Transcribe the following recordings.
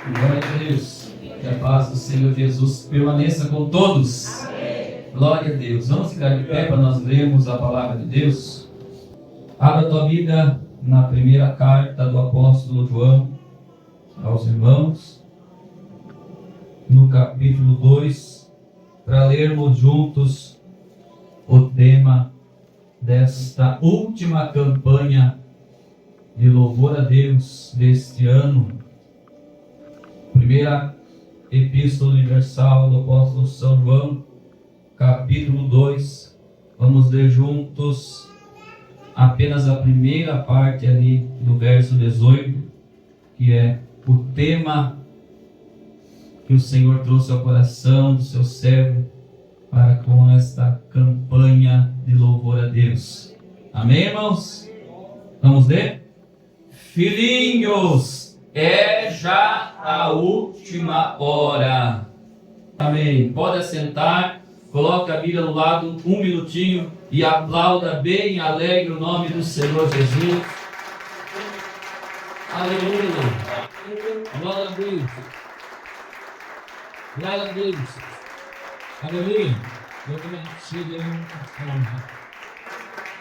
Glória a Deus. Que a paz do Senhor Jesus permaneça com todos. Glória a Deus. Vamos ficar de pé para nós lermos a palavra de Deus. Abra a tua Bíblia na primeira carta do apóstolo João aos irmãos, no capítulo 2, para lermos juntos o tema desta última campanha de louvor a Deus deste ano. Primeira Epístola Universal do apóstolo São João, capítulo 2. Vamos ler juntos apenas a primeira parte ali do verso 18, que é o tema que o Senhor trouxe ao coração do seu servo para com esta campanha de louvor a Deus. Amém, irmãos? Vamos ler? Filhinhos, é já a última hora. Amém. Pode assentar, coloque a Bíblia do lado um minutinho e aplauda bem alegre o nome do Senhor Jesus. Aleluia. Glória a Deus. Glória a Deus. Aleluia.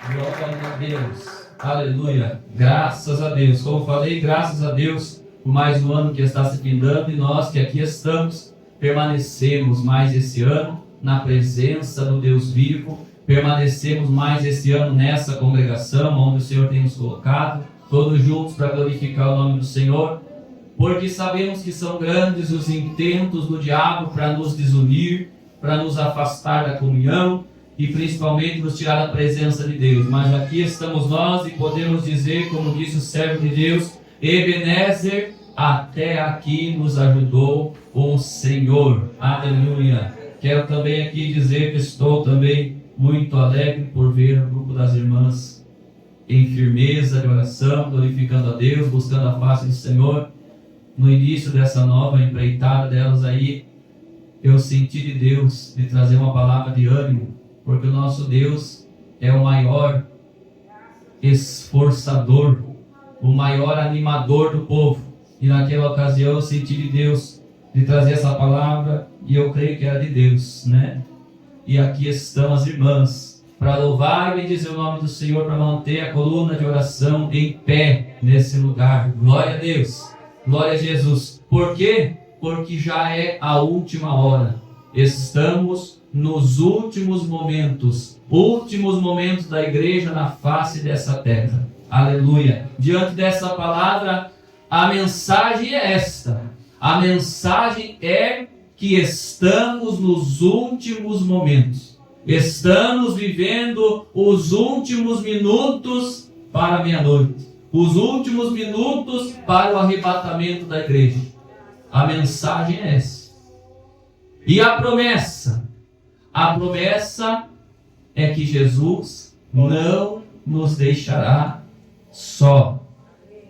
Glória a Deus. Aleluia. Graças a Deus. Como falei, graças a Deus por mais um ano que está se findando, e nós que aqui estamos, permanecemos mais esse ano na presença do Deus vivo, permanecemos mais esse ano nessa congregação onde o Senhor tem nos colocado, todos juntos para glorificar o nome do Senhor, porque sabemos que são grandes os intentos do diabo para nos desunir, para nos afastar da comunhão e principalmente nos tirar da presença de Deus. Mas aqui estamos nós e podemos dizer, como disse o servo de Deus, Ebenezer, até aqui nos ajudou o Senhor. Aleluia. Quero também aqui dizer que estou também muito alegre por ver o grupo das irmãs em firmeza de oração, glorificando a Deus, buscando a face do Senhor. No início dessa nova empreitada delas aí, eu senti de Deus de trazer uma palavra de ânimo, porque o nosso Deus é o maior esforçador, o maior animador do povo. E naquela ocasião eu senti de Deus de trazer essa palavra, e eu creio que era de Deus, né? E aqui estão as irmãs para louvar e bendizer o nome do Senhor, para manter a coluna de oração em pé nesse lugar. Glória a Deus, glória a Jesus. Por quê? Porque já é a última hora. Estamos nos últimos momentos da igreja na face dessa terra. Aleluia. Diante dessa palavra, a mensagem é esta. A mensagem é que estamos nos últimos momentos. Estamos vivendo os últimos minutos para a meia-noite. Os últimos minutos para o arrebatamento da igreja. A mensagem é essa. E a promessa é que Jesus não nos deixará só.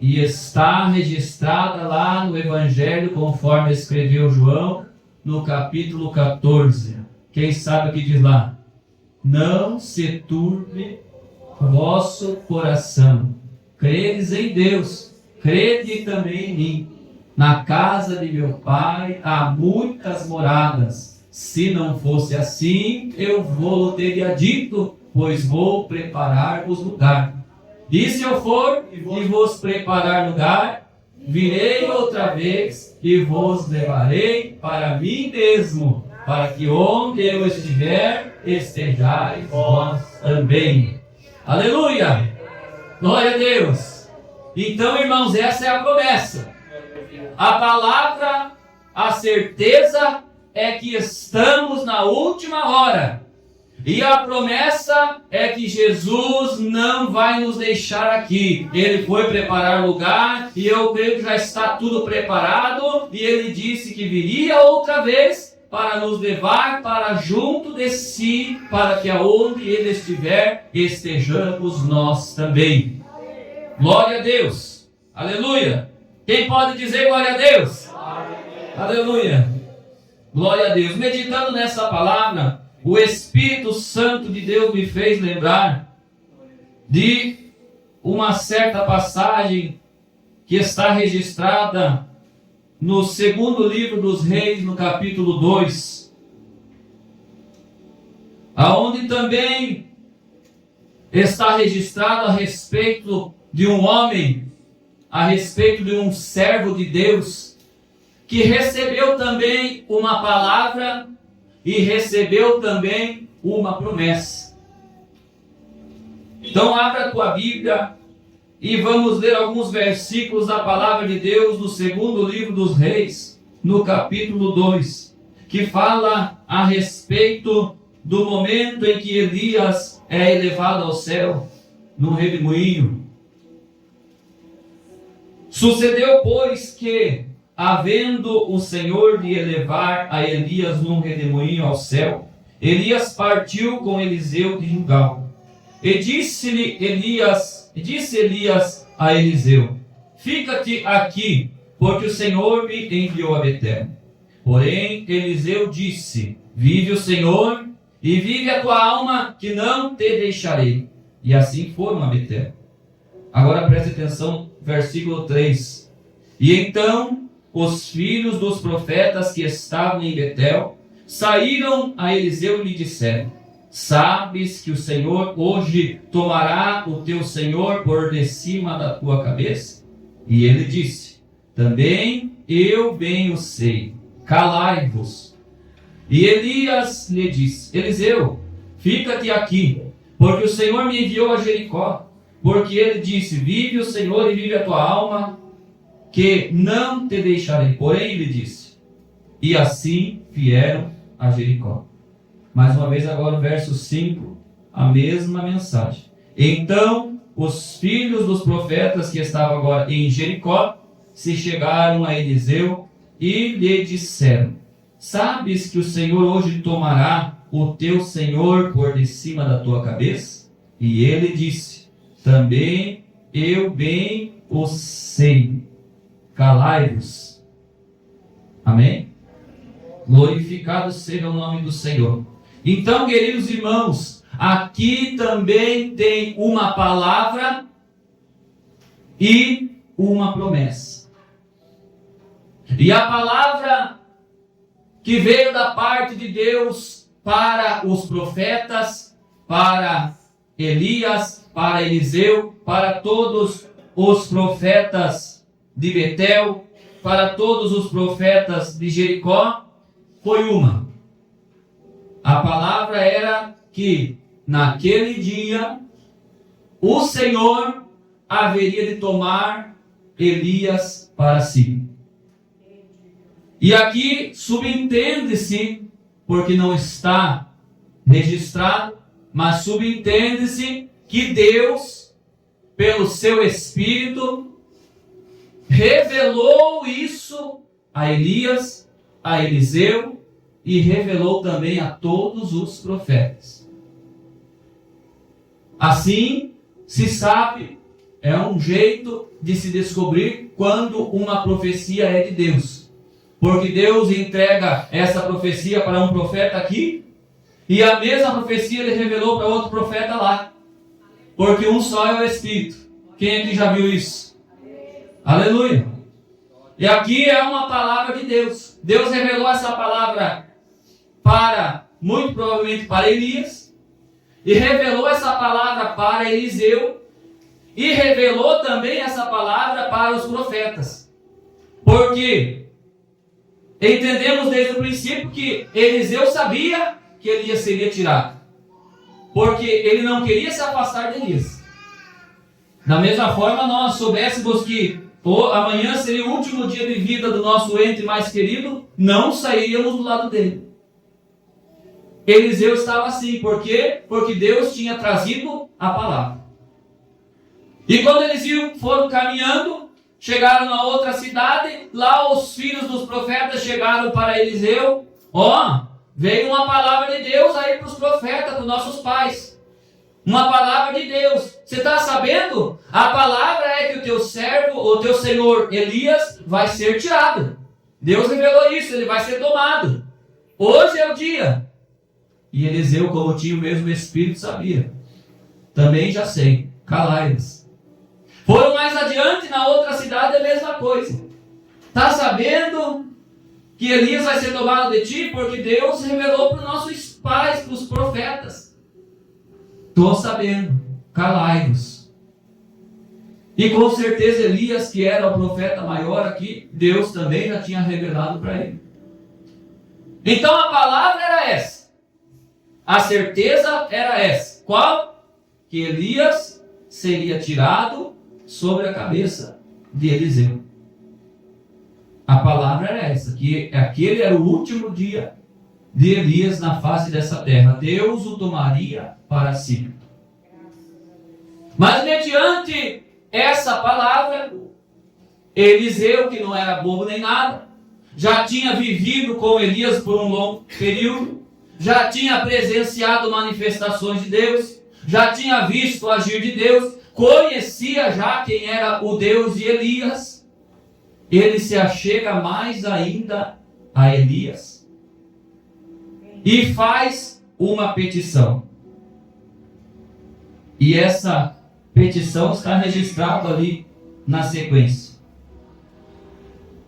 E está registrada lá no Evangelho, conforme escreveu João, no capítulo 14. Quem sabe o que diz lá? Não se turbe vosso coração. Credes em Deus, crede também em mim. Na casa de meu Pai há muitas moradas. Se não fosse assim, eu vou teria dito, pois vou preparar-vos lugar. E se eu for e vos preparar lugar, virei outra vez e vos levarei para mim mesmo, para que onde eu estiver, estejais vós também. Aleluia! Glória a Deus! Então, irmãos, essa é a promessa. A palavra, a certeza é que estamos na última hora. E a promessa é que Jesus não vai nos deixar aqui. Ele foi preparar lugar e eu creio que já está tudo preparado. E ele disse que viria outra vez para nos levar para junto de si, para que aonde ele estiver, estejamos nós também. Glória a Deus. Aleluia. Quem pode dizer glória a Deus? Aleluia. Glória a Deus. Meditando nessa palavra, o Espírito Santo de Deus me fez lembrar de uma certa passagem que está registrada no segundo livro dos Reis, no capítulo 2, aonde também está registrado a respeito de um homem, a respeito de um servo de Deus, que recebeu também uma palavra e recebeu também uma promessa. Então abra a tua Bíblia e vamos ler alguns versículos da palavra de Deus no segundo livro dos Reis, no capítulo 2, que fala a respeito do momento em que Elias é elevado ao céu, no redemoinho. Sucedeu, pois, que, havendo o Senhor de elevar a Elias num redemoinho ao céu, Elias partiu com Eliseu de Gilgal. E disse Elias a Eliseu: fica-te aqui, porque o Senhor me enviou a Betel. Porém, Eliseu disse: vive o Senhor, e vive a tua alma, que não te deixarei. E assim foram a Betel. Agora preste atenção, versículo 3. E então os filhos dos profetas que estavam em Betel saíram a Eliseu e lhe disseram: sabes que o Senhor hoje tomará o teu senhor por de cima da tua cabeça? E ele disse: também eu bem o sei, calai-vos. E Elias lhe disse: Eliseu, fica-te aqui, porque o Senhor me enviou a Jericó. Porque ele disse: vive o Senhor e vive a tua alma, que não te deixarei. Porém ele disse, e assim vieram a Jericó. Mais uma vez agora o verso 5, a mesma mensagem. Então os filhos dos profetas que estavam agora em Jericó se chegaram a Eliseu e lhe disseram: sabes que o Senhor hoje tomará o teu senhor por de cima da tua cabeça? E ele disse: também eu bem o sei, calai-vos. Amém? Glorificado seja o nome do Senhor. Então, queridos irmãos, aqui também tem uma palavra e uma promessa. E a palavra que veio da parte de Deus para os profetas, para Elias, para Eliseu, para todos os profetas de Betel, para todos os profetas de Jericó, foi uma. A palavra era que naquele dia o Senhor haveria de tomar Elias para si. E aqui subentende-se, porque não está registrado, mas subentende-se que Deus, pelo seu Espírito, revelou isso a Elias, a Eliseu, e revelou também a todos os profetas. Assim, se sabe, é um jeito de se descobrir quando uma profecia é de Deus. Porque Deus entrega essa profecia para um profeta aqui, e a mesma profecia ele revelou para outro profeta lá. Porque um só é o Espírito. Quem aqui já viu isso? Aleluia! E aqui é uma palavra de Deus. Deus revelou essa palavra muito provavelmente para Elias, e revelou essa palavra para Eliseu, e revelou também essa palavra para os profetas. Porque entendemos desde o princípio que Eliseu sabia que Elias seria tirado, porque ele não queria se afastar de Elias. Da mesma forma, nós soubéssemos que amanhã seria o último dia de vida do nosso ente mais querido, não sairíamos do lado dele. Eliseu estava assim, por quê? Porque Deus tinha trazido a palavra. E quando eles foram caminhando, chegaram na outra cidade, lá os filhos dos profetas chegaram para Eliseu: veio uma palavra de Deus aí para os profetas, para os nossos pais. Uma palavra de Deus. Você está sabendo? A palavra é que o teu servo, o teu senhor Elias, vai ser tirado. Deus revelou isso, ele vai ser tomado. Hoje é o dia. E Eliseu, como tinha o mesmo Espírito, sabia. Também já sei, calai-vos. Foram mais adiante, na outra cidade, a mesma coisa. Está sabendo que Elias vai ser tomado de ti? Porque Deus revelou para os nossos pais, para os profetas. Estou sabendo, calai-vos. E com certeza Elias, que era o profeta maior aqui, Deus também já tinha revelado para ele. Então a palavra era essa. A certeza era essa. Qual? Que Elias seria tirado sobre a cabeça de Eliseu. A palavra era essa, que aquele era o último dia de Elias na face dessa terra. Deus o tomaria para si. Mas mediante essa palavra, Eliseu, que não era bobo nem nada, já tinha vivido com Elias por um longo período, já tinha presenciado manifestações de Deus, já tinha visto o agir de Deus, conhecia já quem era o Deus de Elias. Ele se achega mais ainda a Elias e faz uma petição. E essa petição está registrada ali na sequência.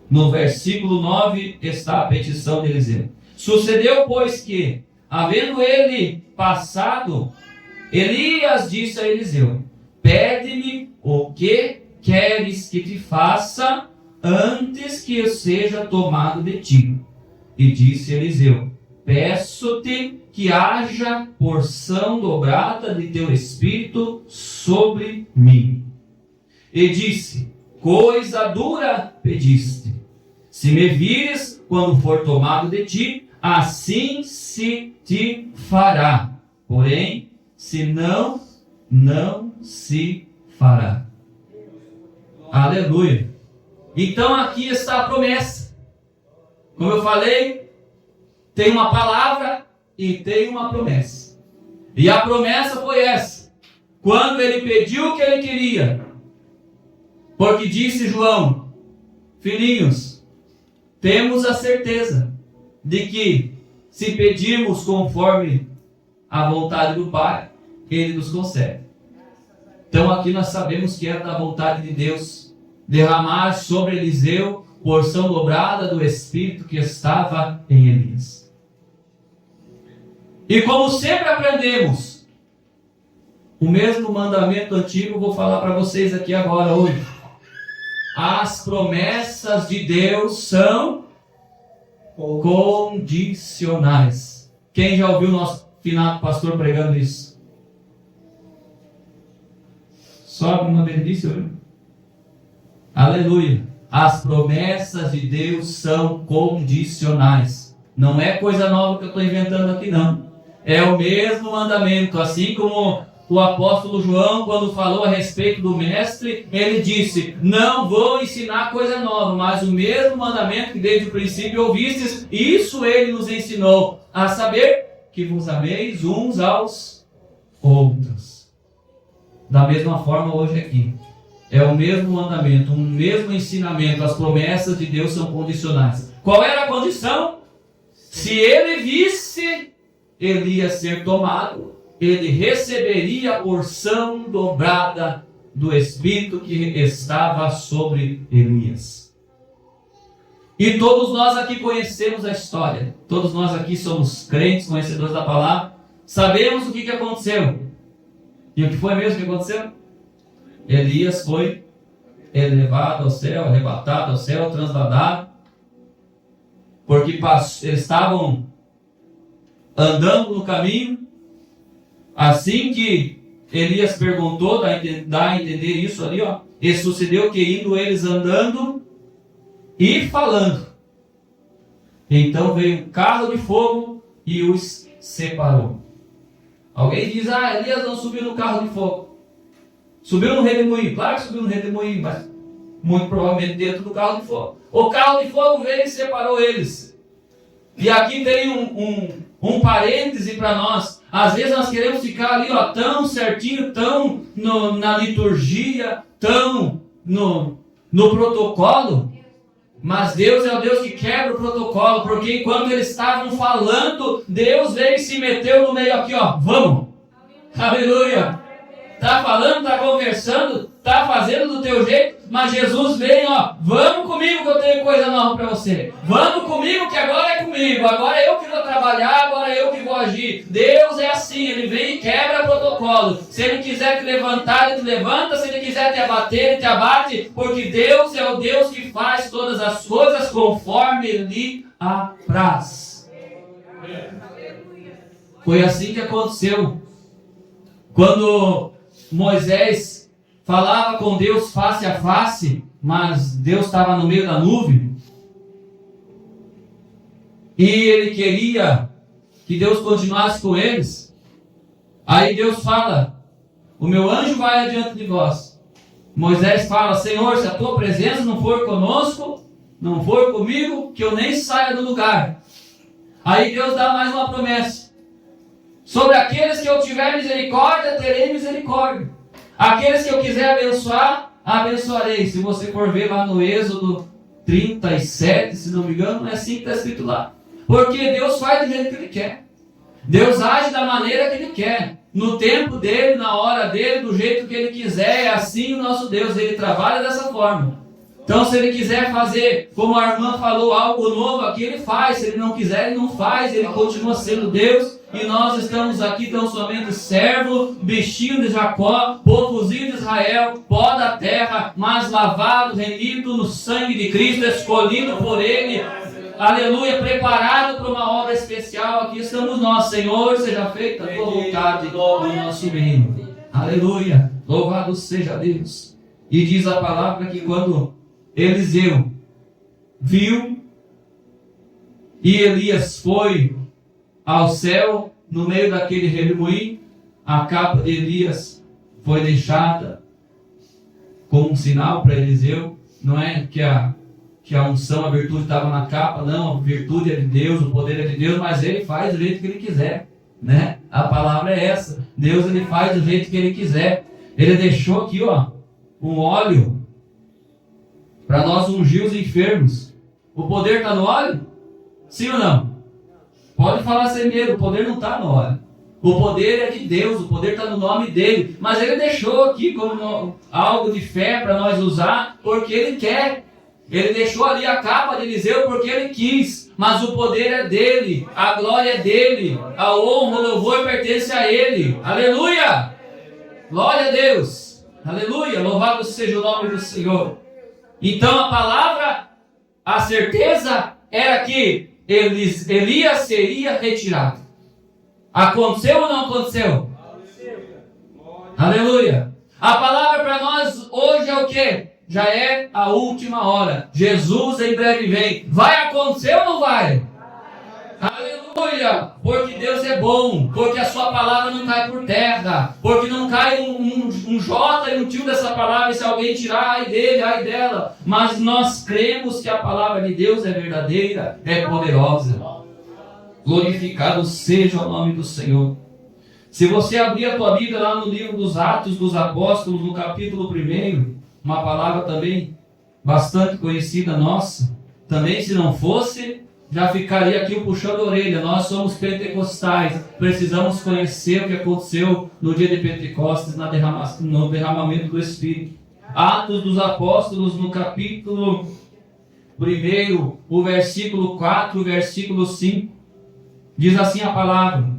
No versículo 9 está a petição de Eliseu. Sucedeu, pois, que, havendo ele passado, Elias disse a Eliseu: pede-me o que queres que te faça antes que eu seja tomado de ti. E disse Eliseu: peço-te que haja porção dobrada de teu espírito sobre mim. E disse: coisa dura pediste. Se me vires quando for tomado de ti, assim se te fará. Porém, se não, não se fará. Aleluia. Então aqui está a promessa. Como eu falei, tem uma palavra e tem uma promessa. E a promessa foi essa. Quando ele pediu o que ele queria. Porque disse João: filhinhos, temos a certeza de que se pedirmos conforme a vontade do Pai, Ele nos concede. Então aqui nós sabemos que era da vontade de Deus derramar sobre Eliseu porção dobrada do Espírito que estava em Elias. E como sempre aprendemos, o mesmo mandamento antigo vou falar para vocês aqui agora, hoje. As promessas de Deus são condicionais. Quem já ouviu o nosso finado pastor pregando isso? Sobe uma delícia, viu? Aleluia. As promessas de Deus são condicionais. Não é coisa nova que eu estou inventando aqui, não. É o mesmo mandamento. Assim como o apóstolo João, quando falou a respeito do mestre, ele disse: não vou ensinar coisa nova, mas o mesmo mandamento que desde o princípio ouvistes, isso ele nos ensinou, a saber que vos ameis uns aos outros. Da mesma forma hoje aqui. É o mesmo mandamento, o mesmo ensinamento. As promessas de Deus são condicionais. Qual era a condição? Se ele visse Elias ser tomado, ele receberia a porção dobrada do Espírito que estava sobre Elias. E todos nós aqui conhecemos a história. Todos nós aqui somos crentes, conhecedores da palavra. Sabemos o que aconteceu. E o que foi mesmo que aconteceu? Elias foi elevado ao céu, arrebatado ao céu, transladado. Porque estavam andando no caminho. Assim que Elias perguntou, dá a entender isso ali, ó. E sucedeu que indo eles andando e falando, então veio um carro de fogo e os separou. Alguém diz: Elias não subiu no carro de fogo. Subiu no redemoinho. Claro que subiu no redemoinho, mas muito provavelmente dentro do carro de fogo. O carro de fogo veio e separou eles. E aqui tem um parêntese para nós. Às vezes nós queremos ficar ali, ó, tão certinho, tão na liturgia, tão no protocolo. Mas Deus é o Deus que quebra o protocolo. Porque enquanto eles estavam falando, Deus veio e se meteu no meio aqui, ó. Vamos! Aleluia! Tá falando, tá conversando, tá fazendo do teu jeito, mas Jesus vem, ó. Vamos comigo! comigo que eu tenho coisa nova para você. Vamos comigo que agora é comigo. Agora eu que vou trabalhar, agora eu que vou agir. Deus é assim, Ele vem e quebra protocolo. Se Ele quiser te levantar, Ele te levanta. Se Ele quiser te abater, Ele te abate. Porque Deus é o Deus que faz todas as coisas conforme lhe apraz. Foi assim que aconteceu. Quando Moisés falava com Deus face a face, mas Deus estava no meio da nuvem, e ele queria que Deus continuasse com eles. Aí Deus fala: o meu anjo vai adiante de vós. Moisés fala: Senhor, se a tua presença não for conosco, não for comigo, que eu nem saia do lugar. Aí Deus dá mais uma promessa: sobre aqueles que eu tiver misericórdia, terei misericórdia. Aqueles que eu quiser abençoar, abençoarei. Se você for ver lá no Êxodo 37, se não me engano, é assim que está escrito lá. Porque Deus faz do jeito que Ele quer. Deus age da maneira que Ele quer. No tempo dEle, na hora dEle, do jeito que Ele quiser. É assim o nosso Deus, Ele trabalha dessa forma. Então, se Ele quiser fazer, como a irmã falou, algo novo aqui, Ele faz. Se Ele não quiser, Ele não faz. Ele continua sendo Deus. E nós estamos aqui tão somente servo, bichinho de Jacó, povozinho de Israel, pó da terra, mas lavado, remido no sangue de Cristo, escolhido por Ele. Aleluia, preparado para uma obra especial. Aqui estamos nós. Senhor, seja feita a tua vontade no nosso meio. Aleluia, louvado seja Deus. E diz a palavra que quando Eliseu viu e Elias foi ao céu, no meio daquele redemoinho, a capa de Elias foi deixada como um sinal para Eliseu. Não é que a unção, a virtude estava na capa, não, a virtude é de Deus, o poder é de Deus, mas Ele faz do jeito que Ele quiser, né? A palavra é essa: Deus, Ele faz do jeito que Ele quiser. Ele deixou aqui, ó, um óleo para nós ungir os enfermos. O poder está no óleo? Sim ou não? Pode falar sem medo, o poder não está no óleo. O poder é de Deus, o poder está no nome dEle. Mas Ele deixou aqui como algo de fé para nós usar, porque Ele quer. Ele deixou ali a capa de Eliseu porque Ele quis. Mas o poder é dEle, a glória é dEle, a honra, o louvor pertence a Ele. Aleluia! Glória a Deus! Aleluia! Louvado seja o nome do Senhor. Então a palavra, a certeza era que Elias seria retirado. Aconteceu ou não aconteceu? Aleluia. A palavra para nós hoje é o que? Já é a última hora. Jesus em breve vem. Vai acontecer ou não vai? Aleluia. Porque Deus é bom. Porque a sua palavra não cai por terra. Porque não cai um J e um tio dessa palavra. E se alguém tirar, ai dele, ai dela. Mas nós cremos que a palavra de Deus é verdadeira, é poderosa. Glorificado seja o nome do Senhor. Se você abrir a tua Bíblia lá no livro dos Atos dos Apóstolos, no capítulo 1, uma palavra também bastante conhecida nossa, também se não fosse, já ficaria aqui o puxão da orelha. Nós somos pentecostais, precisamos conhecer o que aconteceu no dia de Pentecostes, no derramamento do Espírito. Atos dos Apóstolos, no capítulo 1, o versículo 4, o versículo 5, diz assim a palavra: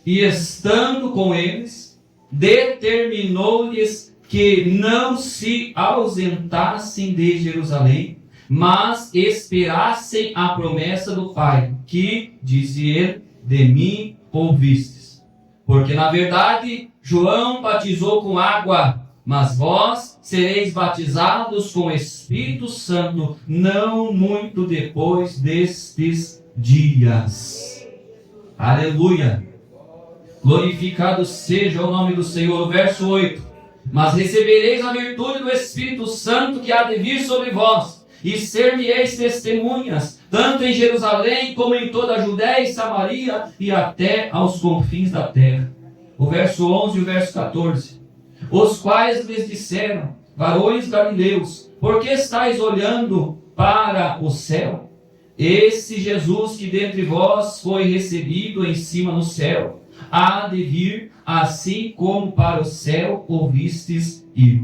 e estando com eles, determinou-lhes que não se ausentassem de Jerusalém, mas esperassem a promessa do Pai, que, disse ele, de mim ouvistes. Porque na verdade João batizou com água, mas vós sereis batizados com o Espírito Santo não muito depois destes dias. Aleluia! Glorificado seja o nome do Senhor. Verso 8: mas recebereis a virtude do Espírito Santo que há de vir sobre vós, e ser-me-eis testemunhas, tanto em Jerusalém como em toda a Judéia e Samaria e até aos confins da terra. O verso 11 e o verso 14: os quais lhes disseram: varões galileus, por que estáis olhando para o céu? Esse Jesus que dentre vós foi recebido em cima no céu, há de vir, assim como para o céu ouvistes ir.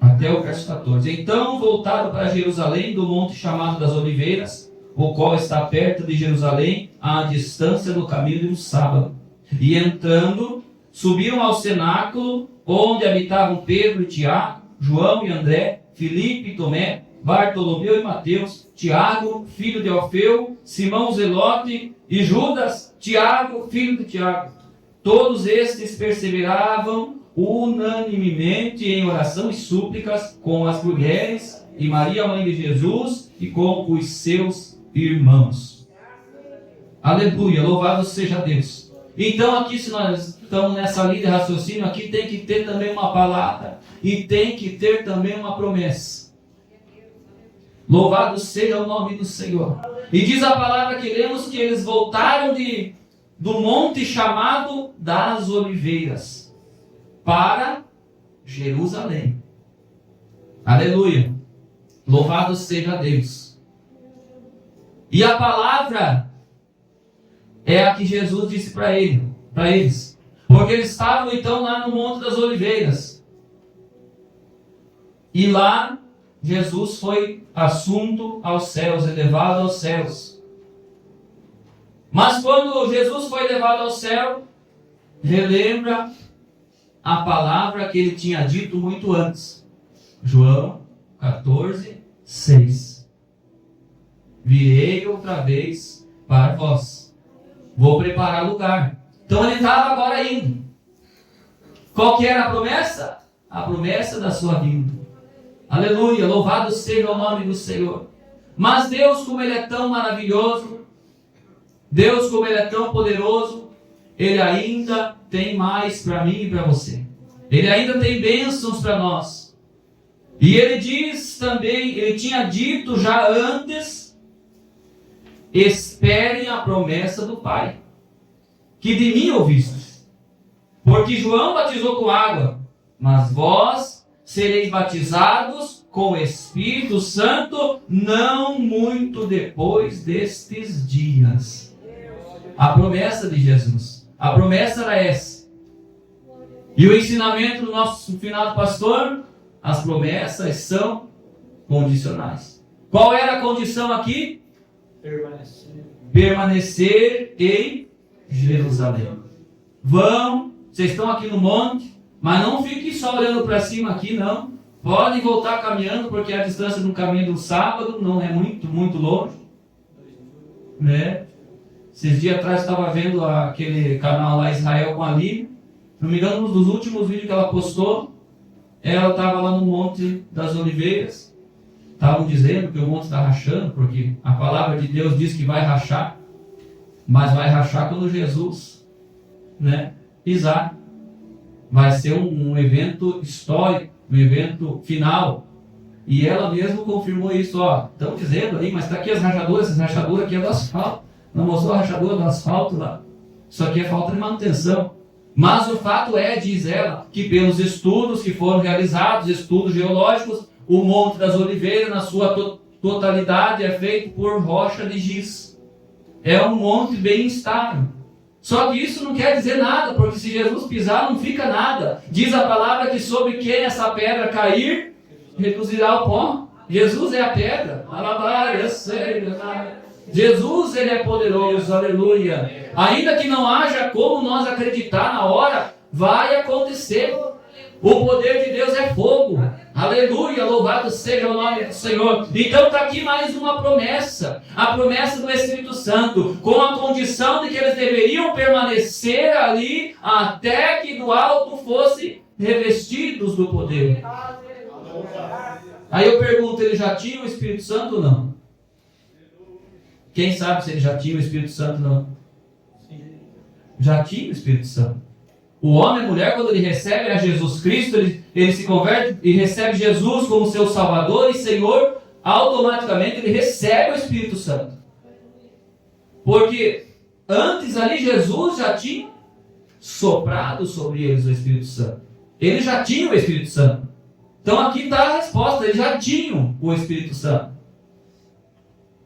Até o verso 14. Então voltaram para Jerusalém do monte chamado das Oliveiras, o qual está perto de Jerusalém, à distância do caminho de um sábado. E entrando, subiram ao cenáculo, onde habitavam Pedro e Tiago, João e André, Filipe e Tomé, Bartolomeu e Mateus, Tiago, filho de Alfeu, Simão Zelote e Judas, Tiago, filho de Tiago. Todos estes perseveravam unanimemente em oração e súplicas com as mulheres e Maria, mãe de Jesus, e com os seus irmãos. Aleluia, louvado seja Deus. Então aqui, se nós estamos nessa linha de raciocínio, aqui tem que ter também uma palavra e tem que ter também uma promessa. Louvado seja o nome do Senhor. E diz a palavra que lemos que eles voltaram do monte chamado das Oliveiras para Jerusalém. Aleluia. Louvado seja Deus. E a palavra é a que Jesus disse para eles. Porque eles estavam então lá no Monte das Oliveiras. E lá Jesus foi assunto aos céus, elevado aos céus. Mas quando Jesus foi levado ao céu, relembra a palavra que ele tinha dito muito antes. João 14, 6. Virei outra vez para vós. Vou preparar lugar. Então ele estava agora indo. Qual que era a promessa? A promessa da sua vinda. Aleluia, louvado seja o nome do Senhor. Mas Deus, como Ele é tão maravilhoso, Deus, como Ele é tão poderoso, Ele ainda tem mais para mim e para você. Ele ainda tem bênçãos para nós. E Ele diz também, Ele tinha dito já antes, esperem a promessa do Pai, que de mim ouvistes. Porque João batizou com água, mas vós sereis batizados com o Espírito Santo não muito depois destes dias. A promessa de Jesus. A promessa era essa. E o ensinamento do nosso finado pastor, as promessas são condicionais. Qual era a condição aqui? Permanecer em Jerusalém. Vocês estão aqui no monte, mas não fiquem só olhando para cima aqui, não. Podem voltar caminhando, porque a distância de um caminho de um sábado não é muito longe. Né? Esses dias atrás eu estava vendo aquele canal lá, Israel com a Lívia. Não me engano, um dos últimos vídeos que ela postou, ela estava lá no Monte das Oliveiras. Estavam dizendo que o monte está rachando, porque a palavra de Deus diz que vai rachar, mas vai rachar quando Jesus, né, pisar. Vai ser um evento histórico, um evento final. E ela mesmo confirmou isso. Estão dizendo aí, mas está aqui as rachaduras. Essa rachadura aqui é do asfalto. Não mostrou a rachadura do asfalto lá. Isso aqui é falta de manutenção. Mas o fato é, diz ela, que pelos estudos que foram realizados, estudos geológicos, o Monte das Oliveiras, na sua totalidade, é feito por rocha de giz. É um monte bem instável. Só que isso não quer dizer nada, porque se Jesus pisar, não fica nada. Diz a palavra que sobre quem essa pedra cair, reduzirá o pó. Jesus é a pedra. Jesus, Ele é poderoso, aleluia. Ainda que não haja como nós acreditar na hora, vai acontecer. O poder de Deus é fogo. Aleluia, louvado seja o nome do Senhor. Então está aqui mais uma promessa. A promessa do Espírito Santo. Com a condição de que eles deveriam permanecer ali até que do alto fossem revestidos do poder. Aí eu pergunto, ele já tinha o Espírito Santo ou não? Quem sabe se ele já tinha o Espírito Santo ou não? Já tinha o Espírito Santo. O homem e a mulher, quando ele recebe a Jesus Cristo, ele se converte e recebe Jesus como seu Salvador e Senhor, automaticamente ele recebe o Espírito Santo. Porque antes ali Jesus já tinha soprado sobre eles o Espírito Santo. Eles já tinham o Espírito Santo. Então aqui está a resposta, eles já tinham o Espírito Santo.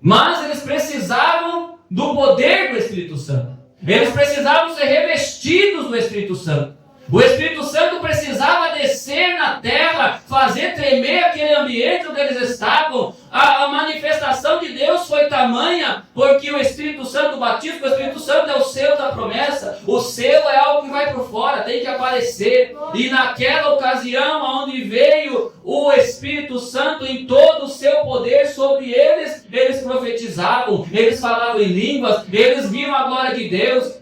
Mas eles precisavam do poder do Espírito Santo. Eles precisavam ser revestidos do Espírito Santo. O Espírito Santo precisava descer na terra, fazer tremer aquele ambiente onde eles estavam. A manifestação de Deus foi tamanha, porque o Espírito Santo, o batismo, o Espírito Santo é o selo da promessa. O selo é algo que vai por fora, tem que aparecer. E naquela ocasião, onde veio o Espírito Santo em todo o seu poder sobre eles, eles profetizavam, eles falavam em línguas, eles viam a glória de Deus,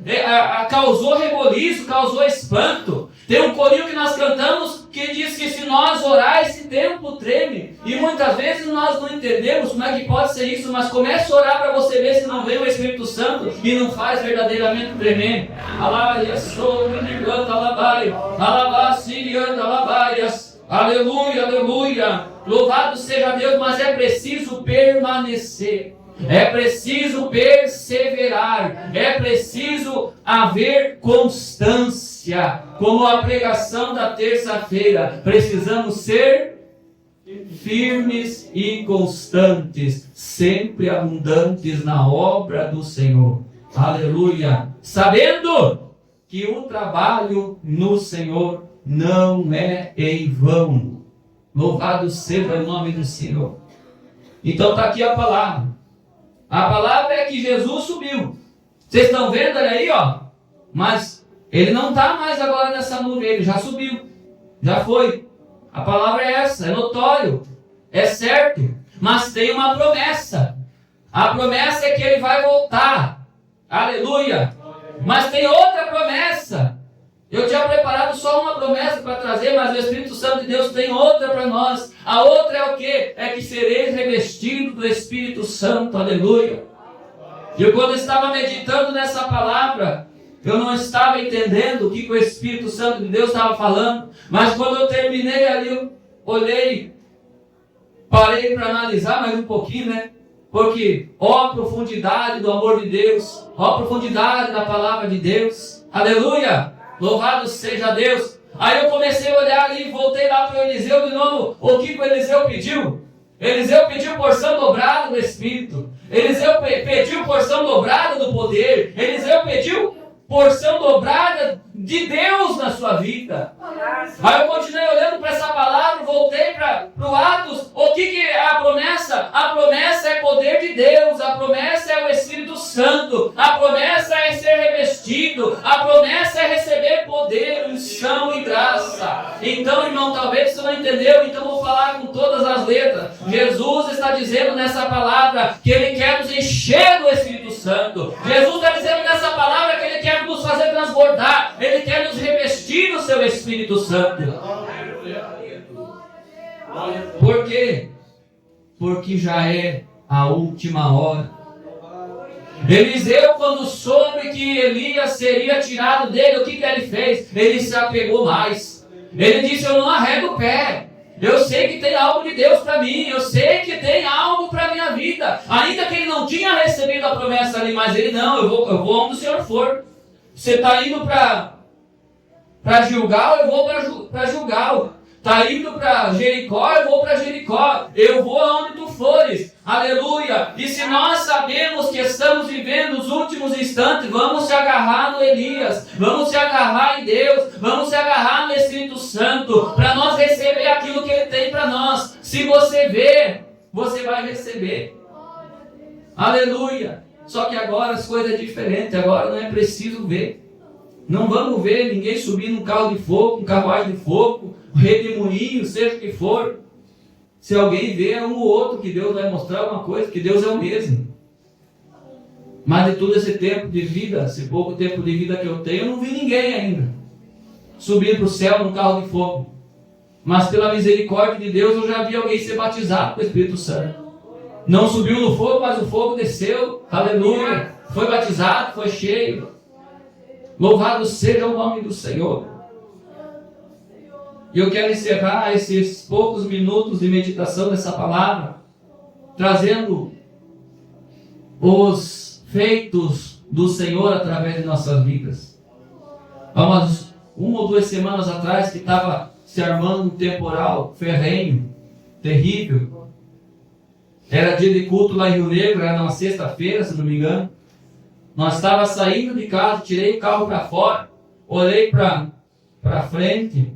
causou reboliço, causou espanto. Tem um corinho que nós cantamos que diz que se nós orar, esse templo treme. E muitas vezes nós não entendemos como é que pode ser isso, mas comece a orar para você ver se não vem o Espírito Santo e não faz verdadeiramente tremer. Aleluia, aleluia. Louvado seja Deus, mas é preciso permanecer. É preciso perseverar, é preciso haver constância, como a pregação da terça-feira. Precisamos ser firmes e constantes, sempre abundantes na obra do Senhor. Aleluia! Sabendo que o trabalho no Senhor não é em vão. Louvado seja o nome do Senhor. Então está aqui a palavra. A palavra é que Jesus subiu. Vocês estão vendo ele aí, ó? Mas ele não está mais agora nessa nuvem, ele já subiu. Já foi. A palavra é essa, é notório, é certo. Mas tem uma promessa. A promessa é que ele vai voltar. Aleluia. Mas tem outra promessa. Eu tinha preparado só uma promessa para trazer, mas o Espírito Santo de Deus tem outra para nós. A outra é o quê? É que sereis revestidos do Espírito Santo. Aleluia. E quando eu estava meditando nessa palavra, eu não estava entendendo o que o Espírito Santo de Deus estava falando. Mas quando eu terminei ali, eu olhei, parei para analisar mais um pouquinho, né? Porque, ó a profundidade do amor de Deus, ó a profundidade da palavra de Deus. Aleluia. Louvado seja Deus. Aí eu comecei a olhar ali, voltei lá para o Eliseu de novo. O que o Eliseu pediu? Eliseu pediu porção dobrada do Espírito. Eliseu pediu porção dobrada do poder. Eliseu pediu porção dobrada de Deus na sua vida. Aí eu continuei olhando para essa palavra, voltei para o Atos. O que é a promessa? A promessa é poder de Deus, a promessa é o Espírito Santo, a promessa é ser revestido, a promessa é receber poder, unção e graça. Então, irmão, talvez você não entendeu, então vou falar com todas as letras. Jesus está dizendo nessa palavra que Ele quer nos encher do Espírito Santo. Jesus está dizendo nessa palavra que Ele quer nos fazer transbordar, Ele quer nos revestir do seu Espírito Santo. Por quê? Porque já é a última hora. Eliseu, quando soube que Elias seria tirado dele, o que ele fez? Ele se apegou mais. Ele disse: eu não arrego o pé. Eu sei que tem algo de Deus para mim. Eu sei que tem algo para a minha vida. Ainda que ele não tinha recebido a promessa ali, mas ele não, eu vou onde o Senhor for. Você está indo para Gilgal, eu vou para Gilgal. Está indo para Jericó, eu vou para Jericó. Eu vou aonde tu fores. Aleluia. E se nós sabemos que estamos vivendo os últimos instantes, vamos se agarrar no Elias. Vamos se agarrar em Deus. Vamos se agarrar no Espírito Santo. Para nós receber aquilo que Ele tem para nós. Se você vê, você vai receber. Aleluia. Só que agora as coisas são diferentes. Agora não é preciso ver. Não vamos ver ninguém subir num carro de fogo, um carruagem de fogo, redemoinho, seja o que for. Se alguém vê, é um ou outro que Deus vai mostrar uma coisa, que Deus é o mesmo. Mas de todo esse tempo de vida, esse pouco tempo de vida que eu tenho, eu não vi ninguém ainda subir para o céu num carro de fogo. Mas pela misericórdia de Deus, eu já vi alguém ser batizado com o Espírito Santo. Não subiu no fogo, mas o fogo desceu. Aleluia. Foi batizado, foi cheio. Louvado seja o nome do Senhor. E eu quero encerrar esses poucos minutos de meditação dessa palavra, trazendo os feitos do Senhor através de nossas vidas. Há umas 1 ou 2 semanas atrás que estava se armando um temporal ferrenho, terrível. Era dia de culto lá em Rio Negro, era numa sexta-feira, se não me engano. Nós estávamos saindo de casa, tirei o carro para fora, olhei para para frente,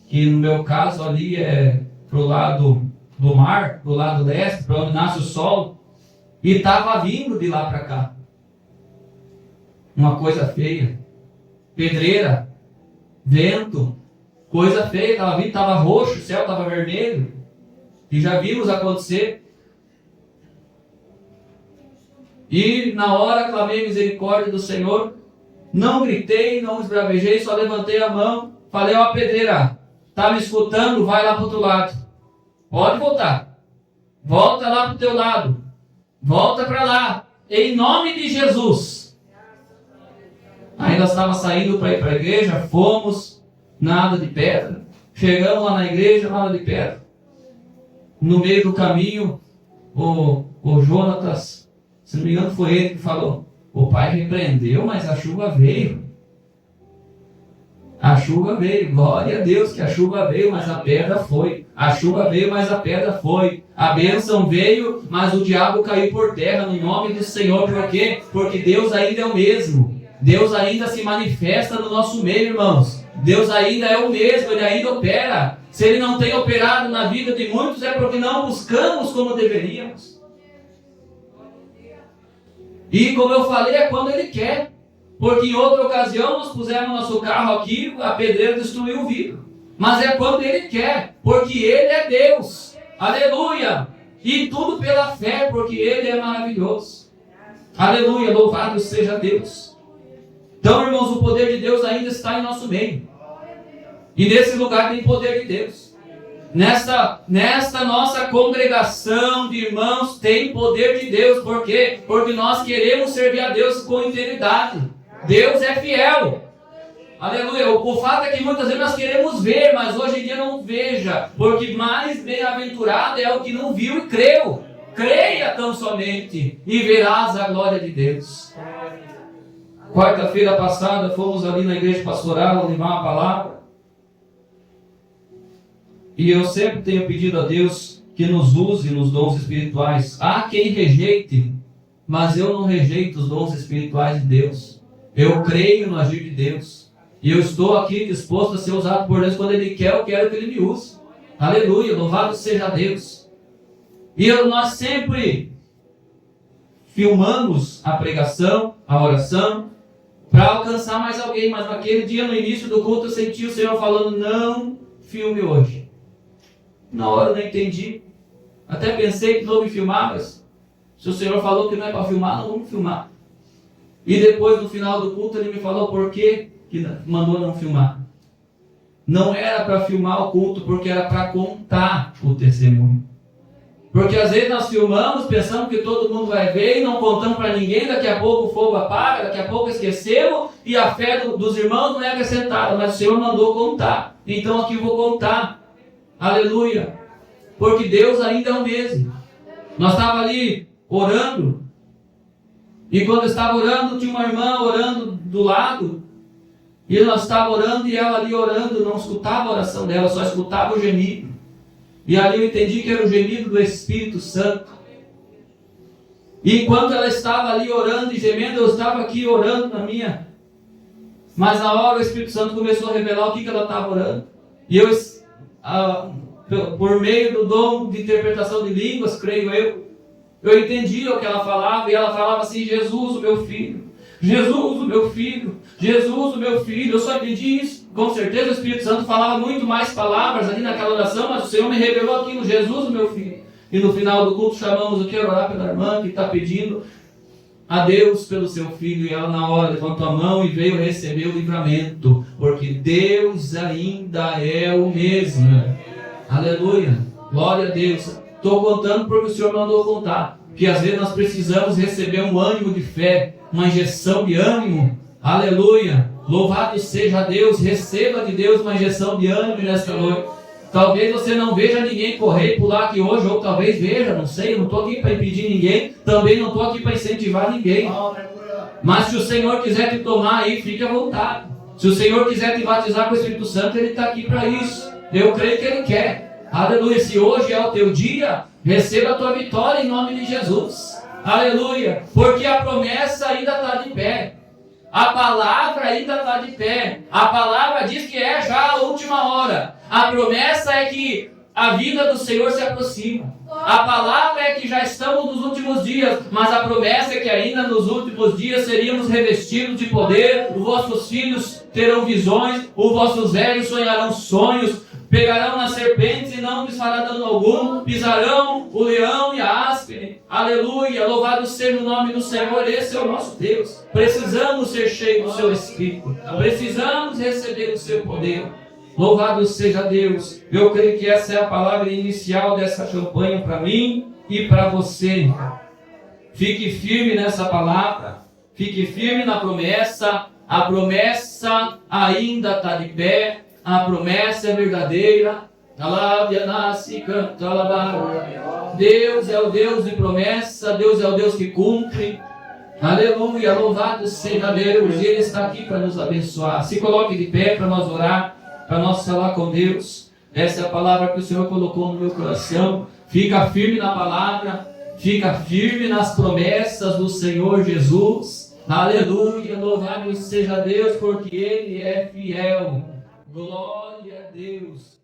que no meu caso ali é pro lado do mar, pro lado leste, para onde nasce o sol, e estava vindo de lá para cá. Uma coisa feia. Pedreira, vento, coisa feia, estava vindo, estava roxo, o céu estava vermelho. E já vimos acontecer. E na hora clamei misericórdia do Senhor. Não gritei, não esbravejei, só levantei a mão. Falei, ó pedreira, tá me escutando? Vai lá para o outro lado. Pode voltar. Volta lá para o teu lado. Volta para lá. Em nome de Jesus. Aí nós estávamos saindo para ir para a igreja, fomos, nada de pedra. Chegamos lá na igreja, nada de pedra. No meio do caminho, o Jonatas, se não me engano foi ele que falou, o pai repreendeu, mas a chuva veio. A chuva veio, glória a Deus que a chuva veio, mas a pedra foi. A chuva veio, mas a pedra foi. A bênção veio, mas o diabo caiu por terra no nome do Senhor. Por quê? Porque Deus ainda é o mesmo. Deus ainda se manifesta no nosso meio, irmãos. Deus ainda é o mesmo, Ele ainda opera. Se Ele não tem operado na vida de muitos, é porque não buscamos como deveríamos. E como eu falei, é quando Ele quer. Porque em outra ocasião nós pusemos nosso carro aqui, a pedreira destruiu o vidro. Mas é quando Ele quer, porque Ele é Deus. Aleluia! E tudo pela fé, porque Ele é maravilhoso. Aleluia! Louvado seja Deus. Então, irmãos, o poder de Deus ainda está em nosso meio. E nesse lugar tem poder de Deus. Nesta nossa congregação de irmãos tem poder de Deus. Por quê? Porque nós queremos servir a Deus com integridade. Deus é fiel. Aleluia. O fato é que muitas vezes nós queremos ver, mas hoje em dia não veja. Porque mais bem-aventurado é o que não viu e creu. Creia tão somente e verás a glória de Deus. Quarta-feira passada fomos ali na igreja pastoral levar uma palavra. E eu sempre tenho pedido a Deus que nos use nos dons espirituais. Há quem rejeite, mas eu não rejeito os dons espirituais de Deus. Eu creio no agir de Deus. E eu estou aqui disposto a ser usado por Deus. Quando Ele quer, eu quero que Ele me use. Aleluia, louvado seja Deus. E nós sempre filmamos a pregação, a oração, para alcançar mais alguém. Mas naquele dia, no início do culto, eu senti o Senhor falando, não filme hoje. Na hora eu não entendi. Até pensei que não me filmavas. Se o Senhor falou que não é para filmar, não vamos filmar. E depois, no final do culto, Ele me falou por que mandou não filmar. Não era para filmar o culto, porque era para contar o testemunho. Porque às vezes nós filmamos, pensamos que todo mundo vai ver e não contamos para ninguém, daqui a pouco o fogo apaga, daqui a pouco esquecemos e a fé dos irmãos não é acrescentada, mas o Senhor mandou contar. Então aqui eu vou contar. Aleluia. Porque Deus ainda é o mesmo. Nós estávamos ali orando. E quando eu estava orando, tinha uma irmã orando do lado. E nós estávamos orando e ela ali orando, não escutava a oração dela, só escutava o gemido. E ali eu entendi que era o gemido do Espírito Santo. E enquanto ela estava ali orando e gemendo, eu estava aqui orando na minha. Mas na hora o Espírito Santo começou a revelar o que ela estava orando. E eu, por meio do dom de interpretação de línguas, creio eu entendi o que ela falava. E ela falava assim, Jesus, o meu filho. Jesus, o meu filho. Jesus, o meu filho. Eu só entendi isso. Com certeza o Espírito Santo falava muito mais palavras ali naquela oração, mas o Senhor me revelou aquilo, Jesus, o meu filho. E no final do culto chamamos, eu quero orar pela irmã que está pedindo a Deus pelo seu filho. E ela na hora levantou a mão e veio receber o livramento, porque Deus ainda é o mesmo. Aleluia, glória a Deus. Estou contando porque o Senhor mandou contar, que às vezes nós precisamos receber um ânimo de fé, uma injeção de ânimo. Aleluia, louvado seja Deus. Receba de Deus uma injeção de ânimo nesta noite. Talvez você não veja ninguém correr e pular aqui hoje, ou talvez veja, não sei, eu não estou aqui para impedir ninguém, também não estou aqui para incentivar ninguém. Mas se o Senhor quiser te tomar aí, fique à vontade. Se o Senhor quiser te batizar com o Espírito Santo, Ele está aqui para isso. Eu creio que Ele quer. Aleluia, se hoje é o teu dia, receba a tua vitória em nome de Jesus. Aleluia, porque a promessa ainda está de pé. A palavra ainda está de pé. A palavra diz que é já a última hora. A promessa é que a vinda do Senhor se aproxima. A palavra é que já estamos nos últimos dias, mas a promessa é que ainda nos últimos dias seríamos revestidos de poder. Os vossos filhos terão visões, os vossos velhos sonharão sonhos, pegarão nas serpentes e não lhes fará dano algum, pisarão o leão e a áspide. Aleluia, louvado seja o nome do Senhor, esse é o nosso Deus. Precisamos ser cheios do seu Espírito, precisamos receber o seu poder. Louvado seja Deus. Eu creio que essa é a palavra inicial dessa campanha para mim e para você. Fique firme nessa palavra, fique firme na promessa. A promessa ainda está de pé, a promessa é verdadeira. Deus é o Deus de promessa, Deus é o Deus que cumpre. Aleluia, louvado seja Deus. Ele está aqui para nos abençoar. Se coloque de pé para nós orar, para nós falar com Deus. Essa é a palavra que o Senhor colocou no meu coração. Fica firme na palavra, fica firme nas promessas do Senhor Jesus. Aleluia, louvado seja Deus, porque Ele é fiel. Glória a Deus.